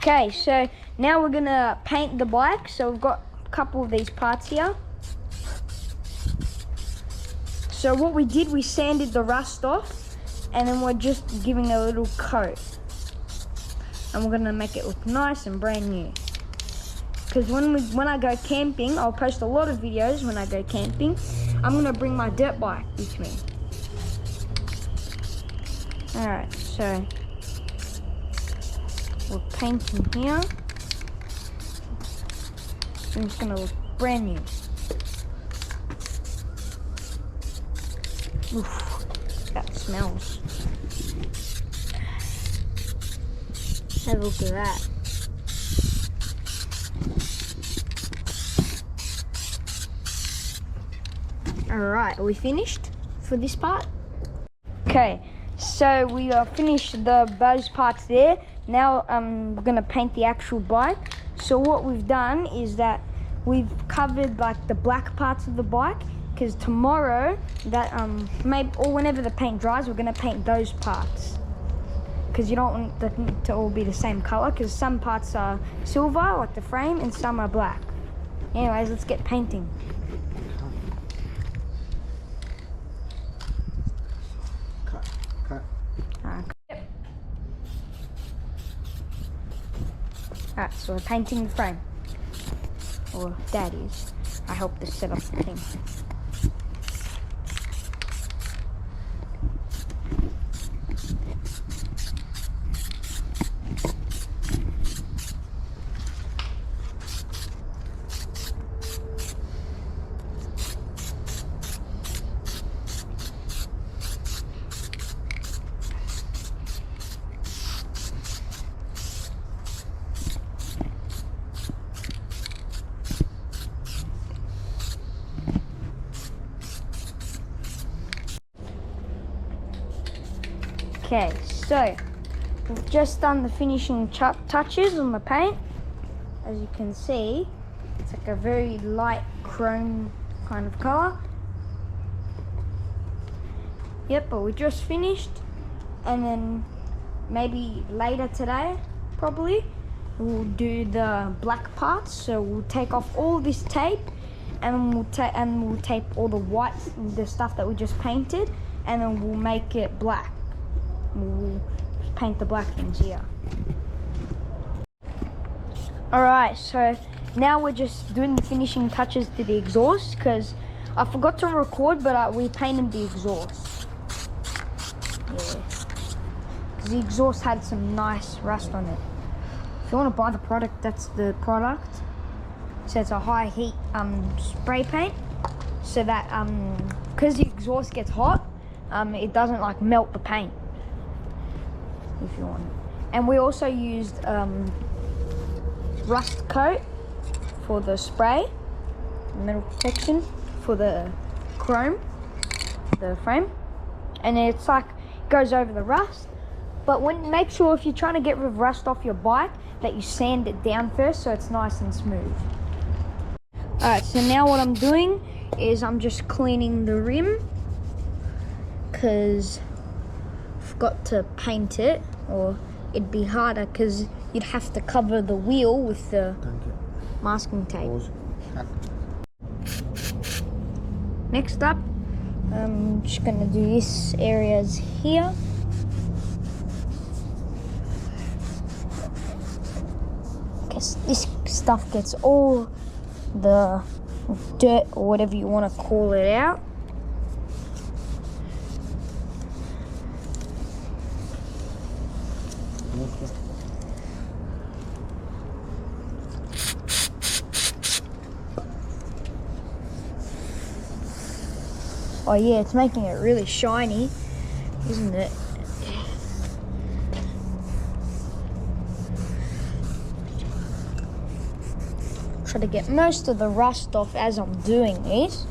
Okay, so now we're gonna paint the bike. So we've got a couple of these parts here. So what we did, we sanded the rust off, and then we're just giving a little coat. And we're gonna make it look nice and brand new. Because when I go camping, I'll post a lot of videos when I go camping. I'm gonna bring my dirt bike with me. Alright, so we're painting here. And it's gonna look brand new. Oof, that smells. Have a look at that. Alright, are we finished for this part? Okay, so we finished those parts there. Now we're gonna paint the actual bike. So what we've done is that we've covered like the black parts of the bike, because tomorrow that maybe or whenever the paint dries, we're gonna paint those parts. Because you don't want them to all be the same color, because some parts are silver, like the frame, and some are black. Anyways, let's get painting. Alright, so we're painting the frame. Or Dad is. I helped to set up the thing. Okay, so we've just done the finishing touches on the paint. As you can see, it's like a very light chrome kind of color. Yep, but we just finished, and then maybe later today, probably, we'll do the black parts. So we'll take off all this tape, and we'll tape all the white, the stuff that we just painted, and then we'll make it black. We'll paint the black things here. Alright, so now we're just doing the finishing touches to the exhaust, because I forgot to record, but we painted the exhaust. Yeah, because the exhaust had some nice rust on it. If you want to buy the product, that's the product. So it's a high heat spray paint, so that because the exhaust gets hot, it doesn't like melt the paint. If you want. And we also used rust coat for the spray, metal protection for the chrome, the frame, and it's like goes over the rust. But make sure if you're trying to get rid of rust off your bike that you sand it down first so it's nice and smooth. Alright, so now what I'm doing is I'm just cleaning the rim, because got to paint it, or it'd be harder because you'd have to cover the wheel with the masking tape. Next up, I'm just gonna do this areas here. Because this stuff gets all the dirt or whatever you want to call it out. Oh yeah, it's making it really shiny, isn't it? Try to get most of the rust off as I'm doing this.